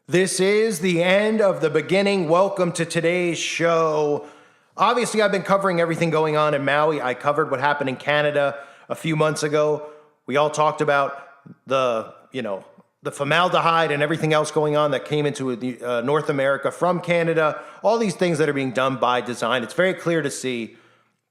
This is the end of the beginning. Welcome to today's show. Obviously, I've been covering everything going on in Maui. I covered what happened in Canada a few months ago. We all talked about the formaldehyde and everything else going on that came into North America from Canada. All these things that are being done by design. It's very clear to see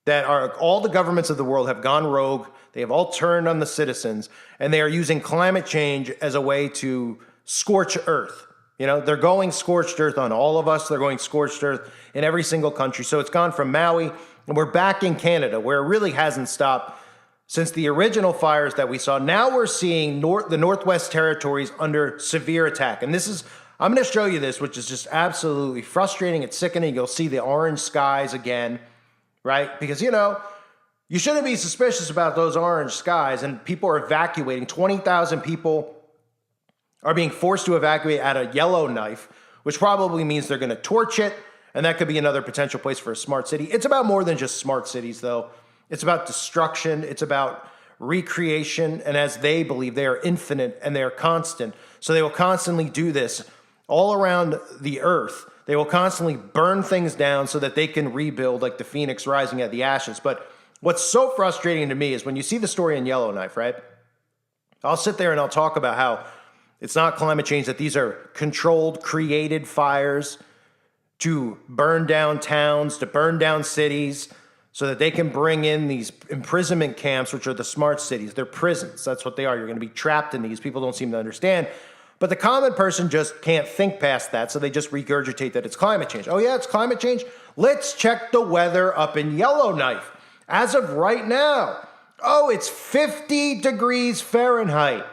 that all the governments of the world have gone rogue. They have all turned on the citizens, and they are using climate change as a way to scorch earth. They're going scorched earth on all of us. They're going scorched earth in every single country. So it's gone from Maui, and we're back in Canada, where it really hasn't stopped since the original fires that we saw. Now we're seeing the Northwest Territories under severe attack. And I'm going to show you this, which is just absolutely frustrating. It's sickening. You'll see the orange skies again, right? Because, you shouldn't be suspicious about those orange skies, and people are evacuating. 20,000 people are being forced to evacuate at a Yellowknife, which probably means they're going to torch it, and that could be another potential place for a smart city. It's about more than just smart cities, though. It's about destruction. It's about recreation, and as they believe, they are infinite and they are constant. So they will constantly do this all around the earth. They will constantly burn things down so that they can rebuild like the phoenix rising at the ashes. But what's so frustrating to me is when you see the story in Yellowknife, right? I'll sit there and I'll talk about how it's not climate change, that these are controlled, created fires to burn down towns, to burn down cities, so that they can bring in these imprisonment camps, which are the smart cities. They're prisons. That's what they are. You're going to be trapped in these. People don't seem to understand. But the common person just can't think past that, so they just regurgitate that it's climate change. Oh, yeah, it's climate change? Let's check the weather up in Yellowknife. As of right now, it's 50 degrees Fahrenheit.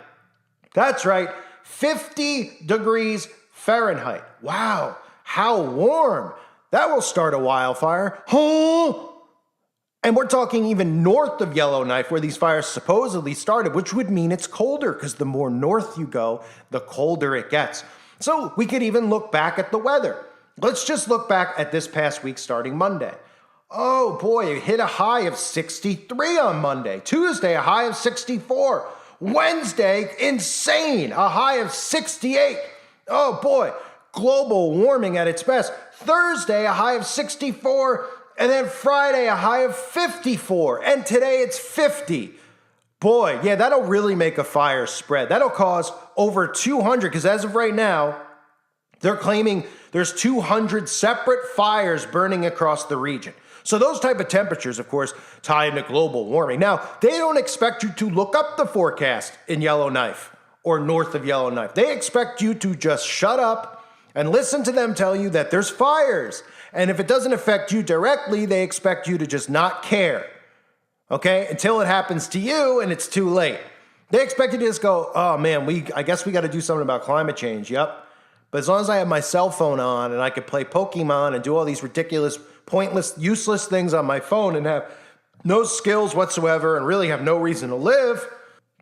That's right. 50 degrees Fahrenheit. Wow, how warm. That will start a wildfire. And we're talking even north of Yellowknife, where these fires supposedly started, which would mean it's colder, because the more north you go, the colder it gets. So we could even look back at the weather. Let's just look back at this past week starting Monday. Oh boy, it hit a high of 63 on Monday. Tuesday, a high of 64. Wednesday, insane, a high of 68. Oh boy, global warming at its best. Thursday, a high of 64, and then Friday, a high of 54, and today it's 50. Boy, yeah, that'll really make a fire spread. That'll cause over 200, because as of right now, they're claiming there's 200 separate fires burning across the region. So those type of temperatures, of course, tie into global warming. Now, they don't expect you to look up the forecast in Yellowknife or north of Yellowknife. They expect you to just shut up and listen to them tell you that there's fires. And if it doesn't affect you directly, they expect you to just not care, okay, until it happens to you and it's too late. They expect you to just go, oh man, I guess we got to do something about climate change. Yep. But as long as I have my cell phone on and I could play Pokemon and do all these ridiculous, pointless, useless things on my phone and have no skills whatsoever and really have no reason to live,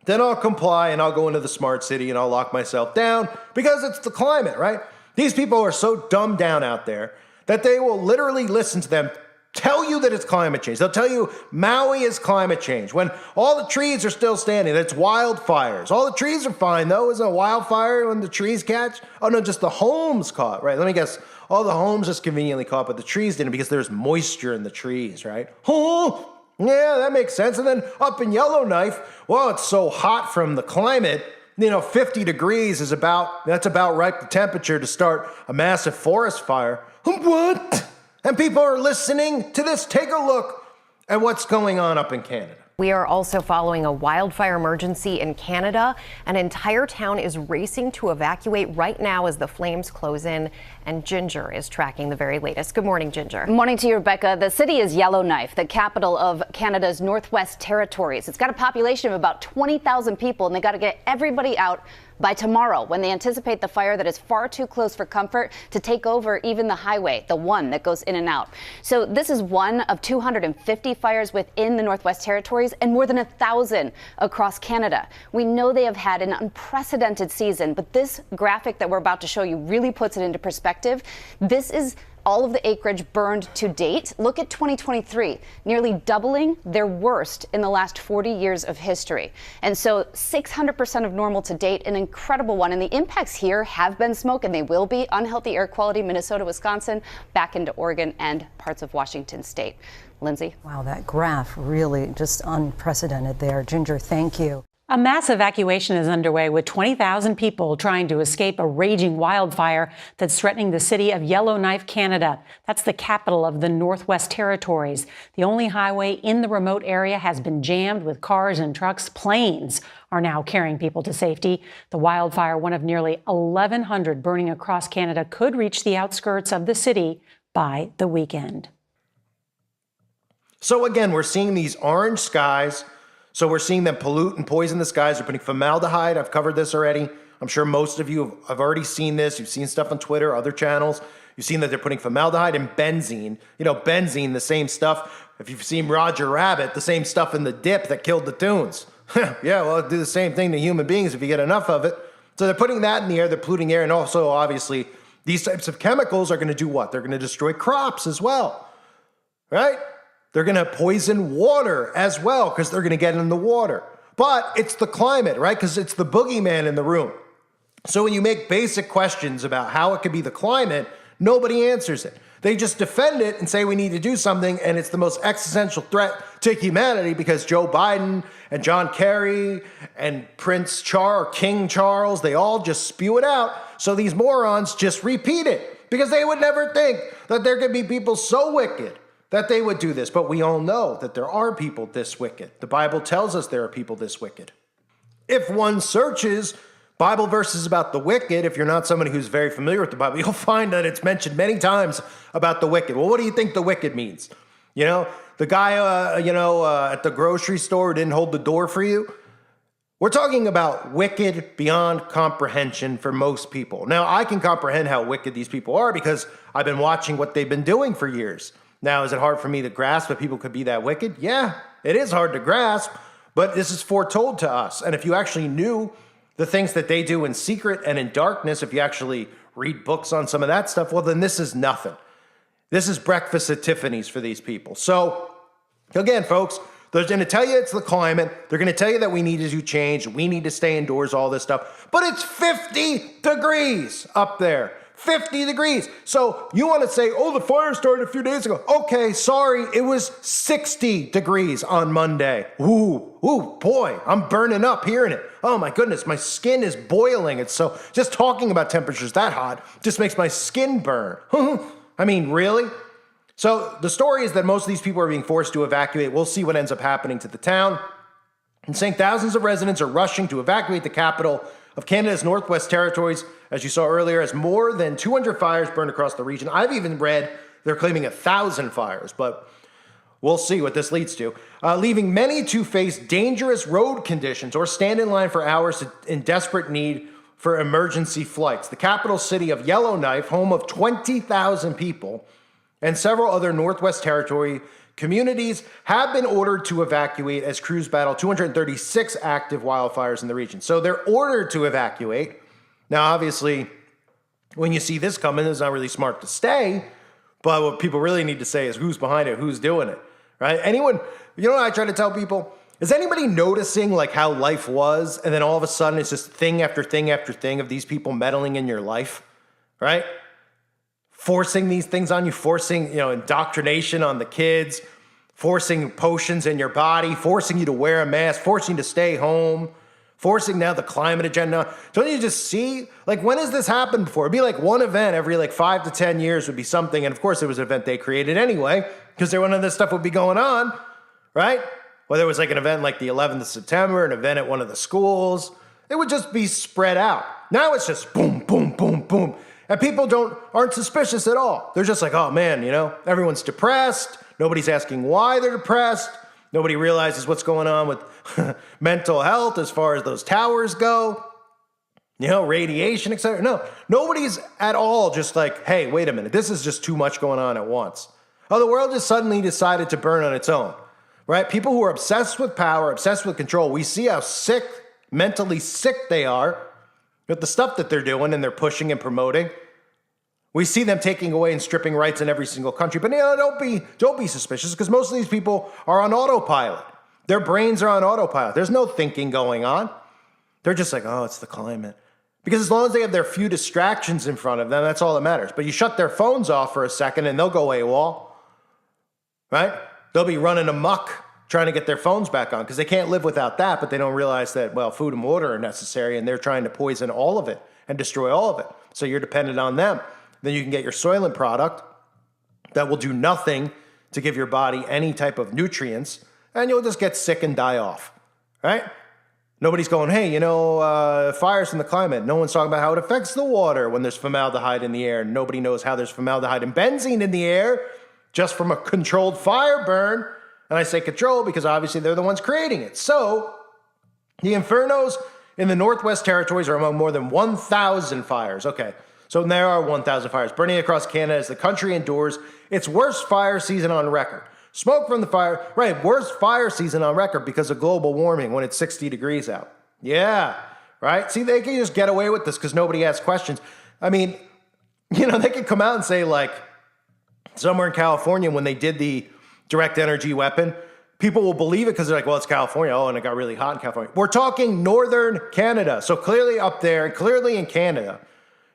then I'll comply and I'll go into the smart city and I'll lock myself down, because it's the climate, right? These people are so dumbed down out there that they will literally listen to them tell you that it's climate change. They'll tell you Maui is climate change when all the trees are still standing. That's wildfires. All the trees are fine, though. Isn't a wildfire when the trees catch? Oh, no, just the homes caught, right? Let me guess. All the homes just conveniently caught, but the trees didn't, because there's moisture in the trees, right? Oh, yeah, that makes sense. And then up in Yellowknife, well, it's so hot from the climate. 50 degrees that's about right the temperature to start a massive forest fire. What? And people are listening to this. Take a look at what's going on up in Canada. We are also following a wildfire emergency in Canada. An entire town is racing to evacuate right now as the flames close in, and Ginger is tracking the very latest. Good morning, Ginger. Morning to you, Rebecca. The city is Yellowknife, the capital of Canada's Northwest Territories. It's got a population of about 20,000 people, and they got to get everybody out by tomorrow, when they anticipate the fire that is far too close for comfort to take over even the highway, the one that goes in and out. So this is one of 250 fires within the Northwest Territories and more than 1,000 across Canada. We know they have had an unprecedented season, but this graphic that we're about to show you really puts it into perspective. This is all of the acreage burned to date. Look at 2023, nearly doubling their worst in the last 40 years of history. And so 600% of normal to date, an incredible one. And the impacts here have been smoke, and they will be unhealthy air quality, Minnesota, Wisconsin, back into Oregon and parts of Washington state. Lindsay. Wow, that graph really just unprecedented there. Ginger, thank you. A mass evacuation is underway with 20,000 people trying to escape a raging wildfire that's threatening the city of Yellowknife, Canada. That's the capital of the Northwest Territories. The only highway in the remote area has been jammed with cars and trucks. Planes are now carrying people to safety. The wildfire, one of nearly 1,100 burning across Canada, could reach the outskirts of the city by the weekend. So again, we're seeing these orange skies. So we're seeing them pollute and poison the skies. They're putting formaldehyde. I've covered this already. I'm sure most of you have already seen this. You've seen stuff on Twitter, other channels. You've seen that they're putting formaldehyde and benzene. You know, benzene, the same stuff. If you've seen Roger Rabbit, the same stuff in the dip that killed the tunes. Yeah, well, it'll do the same thing to human beings if you get enough of it. So they're putting that in the air. They're polluting air. And also, obviously, these types of chemicals are going to do what? They're going to destroy crops as well, right? They're going to poison water as well because they're going to get in the water. But it's the climate, right? Because it's the boogeyman in the room. So when you make basic questions about how it could be the climate, nobody answers it. They just defend it and say we need to do something, and it's the most existential threat to humanity because Joe Biden and John Kerry and Prince Charles, or King Charles, they all just spew it out. So these morons just repeat it because they would never think that there could be people so wicked that they would do this. But we all know that there are people this wicked. The Bible tells us there are people this wicked. If one searches Bible verses about the wicked, if you're not somebody who's very familiar with the Bible, you'll find that it's mentioned many times about the wicked. Well, what do you think the wicked means? You know, the guy, at the grocery store who didn't hold the door for you? We're talking about wicked beyond comprehension for most people. Now, I can comprehend how wicked these people are because I've been watching what they've been doing for years. Now, is it hard for me to grasp that people could be that wicked? Yeah, it is hard to grasp, but this is foretold to us. And if you actually knew the things that they do in secret and in darkness, if you actually read books on some of that stuff, well, then this is nothing. This is breakfast at Tiffany's for these people. So, again, folks, they're going to tell you it's the climate. They're going to tell you that we need to do change. We need to stay indoors, all this stuff. But it's 50 degrees up there. 50 degrees. So you want to say, oh, the fire started a few days ago. Okay, sorry, it was 60 degrees on Monday. Ooh, boy, I'm burning up hearing it. Oh my goodness, my skin is boiling. It's so, just talking about temperatures that hot just makes my skin burn. I mean, really? So the story is that most of these people are being forced to evacuate. We'll see what ends up happening to the town. And saying thousands of residents are rushing to evacuate the capital of Canada's Northwest Territories, as you saw earlier, as more than 200 fires burned across the region. I've even read they're claiming 1,000 fires, but we'll see what this leads to. Leaving many to face dangerous road conditions or stand in line for hours in desperate need for emergency flights. The capital city of Yellowknife, home of 20,000 people, and several other Northwest Territory communities have been ordered to evacuate as crews battle 236 active wildfires in the region. So they're ordered to evacuate. Now, obviously, when you see this coming, it's not really smart to stay. But what people really need to say is who's behind it, who's doing it, right? Anyone, you know what I try to tell people? Is anybody noticing like how life was, and then all of a sudden it's just thing after thing after thing of these people meddling in your life, right? Forcing these things on you, forcing, indoctrination on the kids, forcing potions in your body, forcing you to wear a mask, forcing you to stay home, forcing now the climate agenda. Don't you just see? Like, when has this happened before? It'd be like one event every 5 to 10 years would be something. And of course, it was an event they created anyway, because none of this stuff would be going on, right? Whether it was like an event like the 11th of September, an event at one of the schools, it would just be spread out. Now it's just boom, boom, boom, boom. And people aren't suspicious at all. They're just like, oh man, everyone's depressed. Nobody's asking why they're depressed. Nobody realizes what's going on with mental health as far as those towers go, radiation, etc. No, nobody's at all just like, hey, wait a minute, this is just too much going on at once. Oh, the world just suddenly decided to burn on its own, right? People who are obsessed with power, obsessed with control, we see how mentally sick they are with the stuff that they're doing and they're pushing and promoting. We see them taking away and stripping rights in every single country. But don't be suspicious, because most of these people are on autopilot. Their brains are on autopilot. There's no thinking going on. They're just like, oh, it's the climate. Because as long as they have their few distractions in front of them, that's all that matters. But you shut their phones off for a second and they'll go AWOL, right? They'll be running amok trying to get their phones back on because they can't live without that, but they don't realize that, well, food and water are necessary and they're trying to poison all of it and destroy all of it. So you're dependent on them. Then you can get your Soylent product that will do nothing to give your body any type of nutrients, and you'll just get sick and die off, right? Nobody's going, hey, fires from the climate. No one's talking about how it affects the water when there's formaldehyde in the air. Nobody knows how there's formaldehyde and benzene in the air just from a controlled fire burn. And I say control because obviously they're the ones creating it. So the infernos in the Northwest Territories are among more than 1,000 fires. Okay, so there are 1,000 fires burning across Canada as the country endures its worst fire season on record. Smoke from the fire, right, worst fire season on record because of global warming when it's 60 degrees out. Yeah, right? See, they can just get away with this because nobody asks questions. I mean, they could come out and say, like, somewhere in California when they did the direct energy weapon, people will believe it because they're like, well, it's California. Oh, and it got really hot in California. We're talking northern Canada. So clearly up there and clearly in Canada.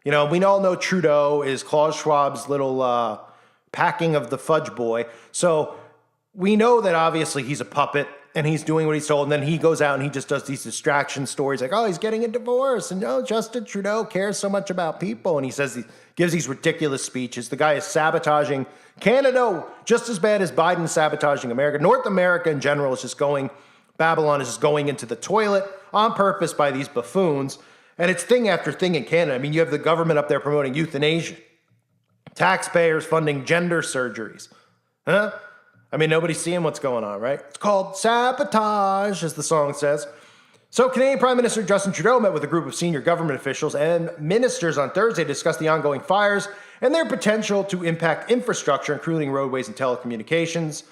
We all know Trudeau is Klaus Schwab's little packing of the fudge boy. So we know that obviously he's a puppet and he's doing what he's told. And then he goes out and he just does these distraction stories like, oh, he's getting a divorce. And Justin Trudeau cares so much about people. And he gives these ridiculous speeches. The guy is sabotaging Canada just as bad as Biden sabotaging America. North America in general is just Babylon is just going into the toilet on purpose by these buffoons. And it's thing after thing in Canada. I mean, you have the government up there promoting euthanasia, taxpayers funding gender surgeries. Huh? I mean, nobody's seeing what's going on, right? It's called sabotage, as the song says. So Canadian Prime Minister Justin Trudeau met with a group of senior government officials and ministers on Thursday to discuss the ongoing fires and their potential to impact infrastructure, including roadways and telecommunications.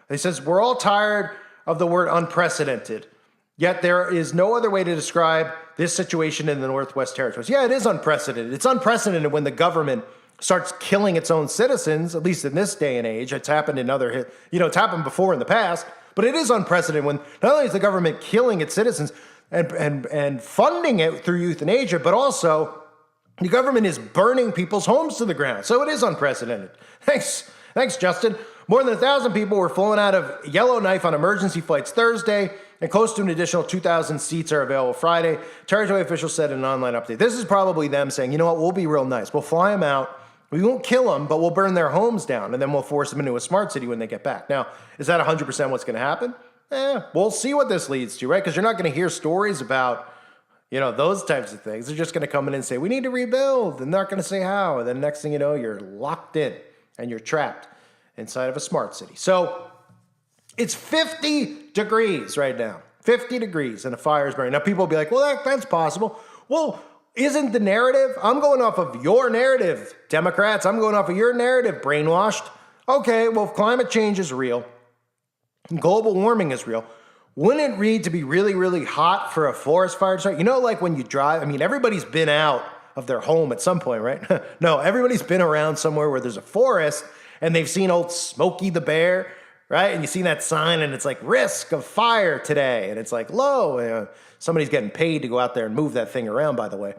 He says, we're all tired of the word unprecedented, yet there is no other way to describe this situation in the Northwest Territories. Yeah, it is unprecedented. It's unprecedented when the government starts killing its own citizens, at least in this day and age. It's happened it's happened before in the past, but it is unprecedented when not only is the government killing its citizens and funding it through euthanasia, but also the government is burning people's homes to the ground. So it is unprecedented. Thanks, Justin. More than 1,000 people were flown out of Yellowknife on emergency flights Thursday, and close to an additional 2,000 seats are available Friday. Territory officials said in an online update. This is probably them saying, you know what, we'll be real nice. We'll fly them out. We won't kill them, but we'll burn their homes down, and then we'll force them into a smart city when they get back. Now, is that 100% what's going to happen? We'll see what this leads to, right? Because you're not going to hear stories about, those types of things. They're just going to come in and say, we need to rebuild, and they're not going to say how. And then next thing you know, you're locked in, and you're trapped inside of a smart city. So it's 50 degrees right now. 50 degrees, and a fire is burning. Now, people will be like, well, that's possible. Well, isn't the narrative? I'm going off of your narrative, Democrats. I'm going off of your narrative, brainwashed. Okay, well, if climate change is real, global warming is real, wouldn't it need to be really, really hot for a forest fire to start? Like when you drive, everybody's been out of their home at some point, right? No, everybody's been around somewhere where there's a forest and they've seen old Smokey the Bear, right? And you see that sign and it's like risk of fire today. And it's like low. Somebody's getting paid to go out there and move that thing around, by the way.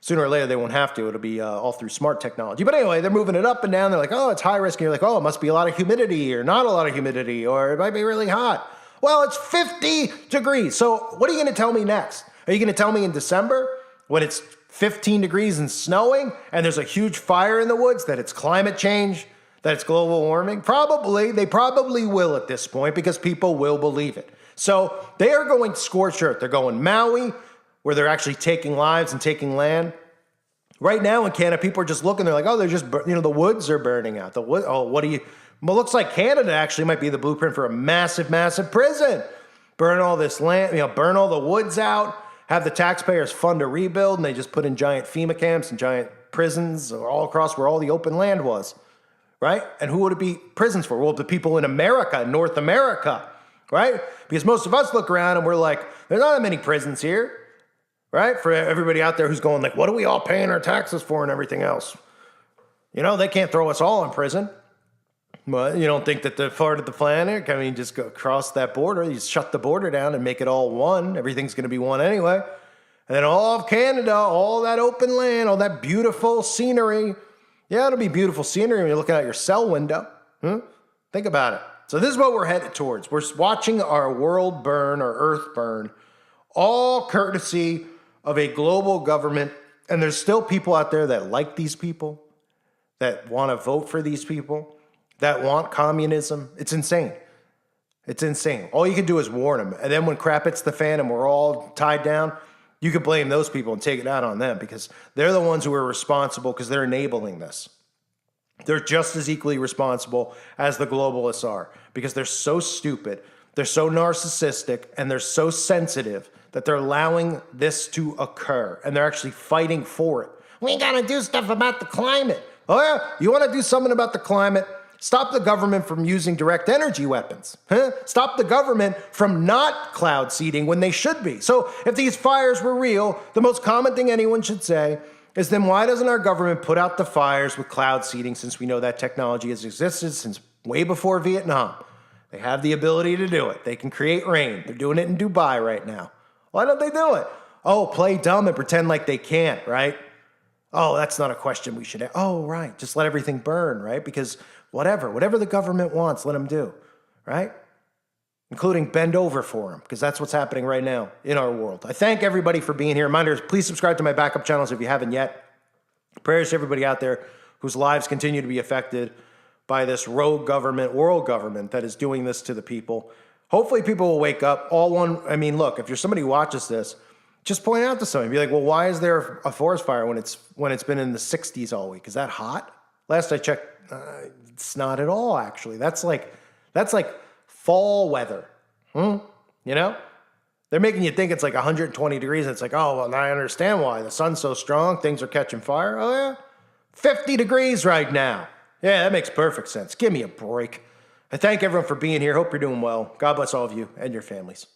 Sooner or later, they won't have to. It'll be all through smart technology. But anyway, they're moving it up and down. They're like, oh, it's high risk. And you're like, oh, it must be a lot of humidity or not a lot of humidity, or it might be really hot. Well, it's 50 degrees. So what are you going to tell me next? Are you going to tell me in December when it's 15 degrees and snowing and there's a huge fire in the woods that it's climate change, that it's global warming? Probably. They probably will at this point because people will believe it. So they are going scorched earth. They're going Maui, where they're actually taking lives and taking land. Right now in Canada, people are just looking. They're like, oh, they're just, the woods are burning out. Well, it looks like Canada actually might be the blueprint for a massive, massive prison. Burn all this land, burn all the woods out, have the taxpayers fund a rebuild, and they just put in giant FEMA camps and giant prisons all across where all the open land was, right? And who would it be prisons for? Well, the people in America, North America, right? Because most of us look around and we're like, there's not that many prisons here, right? For everybody out there who's going like, what are we all paying our taxes for and everything else? You know, they can't throw us all in prison. But you don't think that the part of the planet, I mean, just go across that border, you shut the border down and make it all one. Everything's going to be one anyway. And then all of Canada, all that open land, all that beautiful scenery. Yeah, it'll be beautiful scenery when you're looking out your cell window. Think about it. So this is what we're headed towards. We're watching our world burn, our earth burn, all courtesy of a global government. And there's still people out there that like these people, that want to vote for these people, that want communism. It's insane. It's insane. All you can do is warn them. And then when crap hits the fan and we're all tied down, you can blame those people and take it out on them because they're the ones who are responsible because they're enabling this. They're just as equally responsible as the globalists are because they're so stupid, they're so narcissistic, and they're so sensitive that they're allowing this to occur. And they're actually fighting for it. We got to do stuff about the climate. Oh, yeah? You want to do something about the climate? Stop the government from using direct energy weapons. Stop the government from not cloud seeding when they should be. So if these fires were real, the most common thing anyone should say is then why doesn't our government put out the fires with cloud seeding since we know that technology has existed since way before Vietnam? They have the ability to do it. They can create rain. They're doing it in Dubai right now. Why don't they do it? Oh, play dumb and pretend like they can't, right? Oh, that's not a question we should ask. Oh, right. Just let everything burn, right? Because whatever the government wants, let them do, right? Including bend over for them, because that's what's happening right now in our world. I thank everybody for being here. Reminders, please subscribe to my backup channels if you haven't yet. Prayers to everybody out there whose lives continue to be affected by this rogue government, world government that is doing this to the people. Hopefully people will wake up. Look, if you're somebody who watches this, just point out to somebody. Be like, well, why is there a forest fire when it's been in the 60s all week? Is that hot? Last I checked, it's not at all, actually. That's like fall weather. You know? They're making you think it's like 120 degrees. And it's like, oh, well, now I understand why. The sun's so strong, things are catching fire. Oh, yeah? 50 degrees right now. Yeah, that makes perfect sense. Give me a break. I thank everyone for being here. Hope you're doing well. God bless all of you and your families.